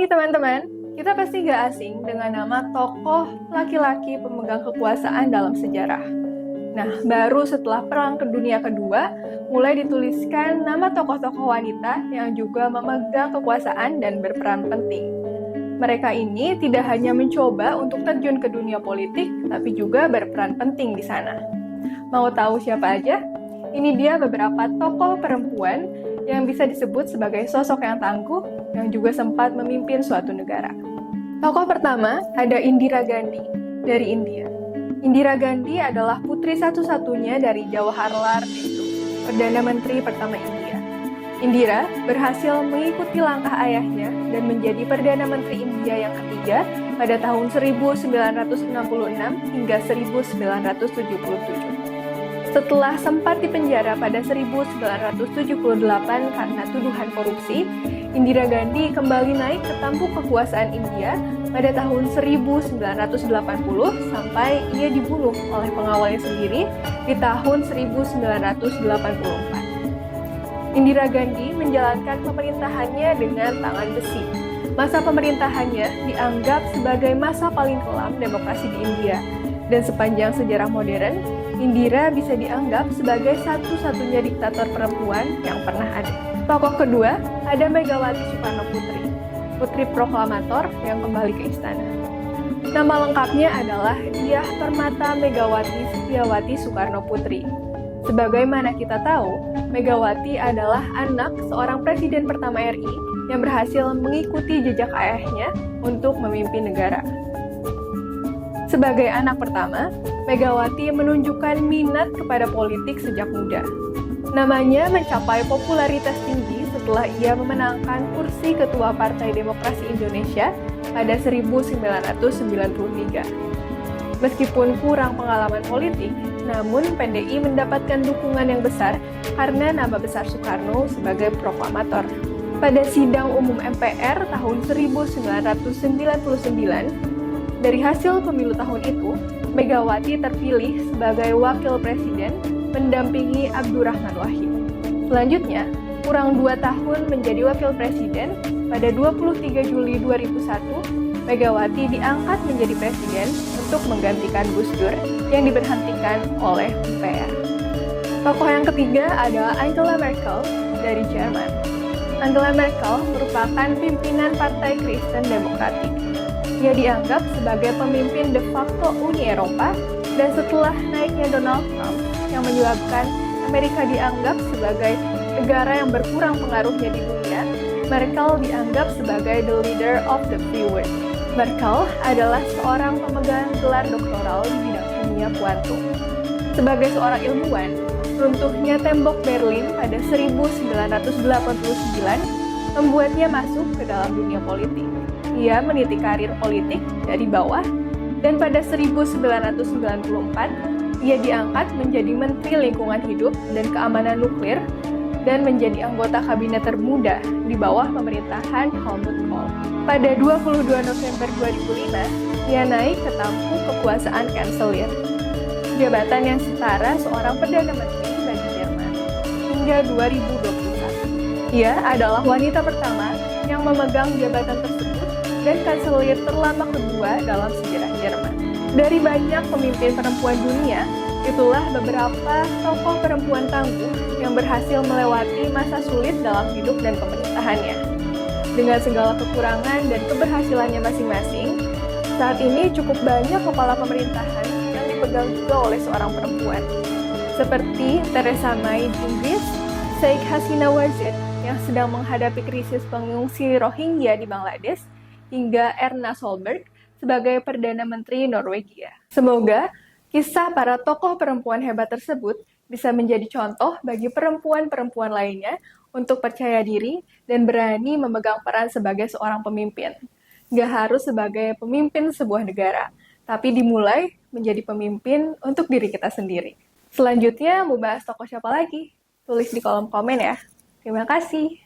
Hai teman-teman, kita pasti gak asing dengan nama tokoh laki-laki pemegang kekuasaan dalam sejarah. Nah, baru setelah Perang Dunia Kedua, mulai dituliskan nama tokoh-tokoh wanita yang juga memegang kekuasaan dan berperan penting. Mereka ini tidak hanya mencoba untuk terjun ke dunia politik, tapi juga berperan penting di sana. Mau tahu siapa aja? Ini dia beberapa tokoh perempuan yang bisa disebut sebagai sosok yang tangguh yang juga sempat memimpin suatu negara. Tokoh pertama ada Indira Gandhi dari India. Indira Gandhi adalah putri satu-satunya dari Jawaharlal Nehru, Perdana Menteri pertama India. Indira berhasil mengikuti langkah ayahnya dan menjadi Perdana Menteri India yang ketiga pada tahun 1966 hingga 1977. Setelah sempat dipenjara pada 1978 karena tuduhan korupsi, Indira Gandhi kembali naik ke tampuk kekuasaan India pada tahun 1980 sampai ia dibunuh oleh pengawalnya sendiri di tahun 1984. Indira Gandhi menjalankan pemerintahannya dengan tangan besi. Masa pemerintahannya dianggap sebagai masa paling kelam demokrasi di India, dan sepanjang sejarah modern, Indira bisa dianggap sebagai satu-satunya diktator perempuan yang pernah ada. Tokoh kedua ada Megawati Soekarnoputri, putri proklamator yang kembali ke istana. Nama lengkapnya adalah Diah Permata Megawati Setiawati Soekarnoputri. Sebagaimana kita tahu, Megawati adalah anak seorang presiden pertama RI yang berhasil mengikuti jejak ayahnya untuk memimpin negara. Sebagai anak pertama, Megawati menunjukkan minat kepada politik sejak muda. Namanya mencapai popularitas tinggi setelah ia memenangkan kursi Ketua Partai Demokrasi Indonesia pada 1993. Meskipun kurang pengalaman politik, namun PDI mendapatkan dukungan yang besar karena nama besar Soekarno sebagai proklamator. Pada sidang umum MPR tahun 1999, dari hasil pemilu tahun itu, Megawati terpilih sebagai wakil presiden mendampingi Abdurrahman Wahid. Selanjutnya, kurang 2 tahun menjadi wakil presiden, pada 23 Juli 2001, Megawati diangkat menjadi presiden untuk menggantikan Gus Dur yang diberhentikan oleh MPR. Tokoh yang ketiga adalah Angela Merkel dari Jerman. Angela Merkel merupakan pimpinan Partai Kristen Demokratik. Ia dianggap sebagai pemimpin de facto Uni Eropa, dan setelah naiknya Donald Trump yang menyebabkan Amerika dianggap sebagai negara yang berkurang pengaruhnya di dunia, Merkel dianggap sebagai the leader of the free world. Merkel adalah seorang pemegang gelar doktoral di bidang kimia kuantum. Sebagai seorang ilmuwan, runtuhnya tembok Berlin pada 1989 membuatnya masuk ke dalam dunia politik. Ia meniti karir politik dari bawah, dan pada 1994, ia diangkat menjadi Menteri Lingkungan Hidup dan Keamanan Nuklir dan menjadi anggota kabinet termuda di bawah pemerintahan Helmut Kohl. Pada 22 November 2005, ia naik ke tampuk kekuasaan Kanselir, jabatan yang setara seorang Perdana Menteri bagi Jerman, hingga 2021. Ia adalah wanita pertama yang memegang jabatan tersebut dan kanselir terlama kedua dalam sejarah Jerman. Dari banyak pemimpin perempuan dunia, itulah beberapa tokoh perempuan tangguh yang berhasil melewati masa sulit dalam hidup dan pemerintahannya. Dengan segala kekurangan dan keberhasilannya masing-masing, saat ini cukup banyak kepala pemerintahan yang dipegang juga oleh seorang perempuan, seperti Theresa May di Inggris, Sheikh Hasina Wajid yang sedang menghadapi krisis pengungsi Rohingya di Bangladesh, hingga Erna Solberg sebagai Perdana Menteri Norwegia. Semoga kisah para tokoh perempuan hebat tersebut bisa menjadi contoh bagi perempuan-perempuan lainnya untuk percaya diri dan berani memegang peran sebagai seorang pemimpin. Gak harus sebagai pemimpin sebuah negara, tapi dimulai menjadi pemimpin untuk diri kita sendiri. Selanjutnya, mau bahas tokoh siapa lagi? Tulis di kolom komen ya. Terima kasih.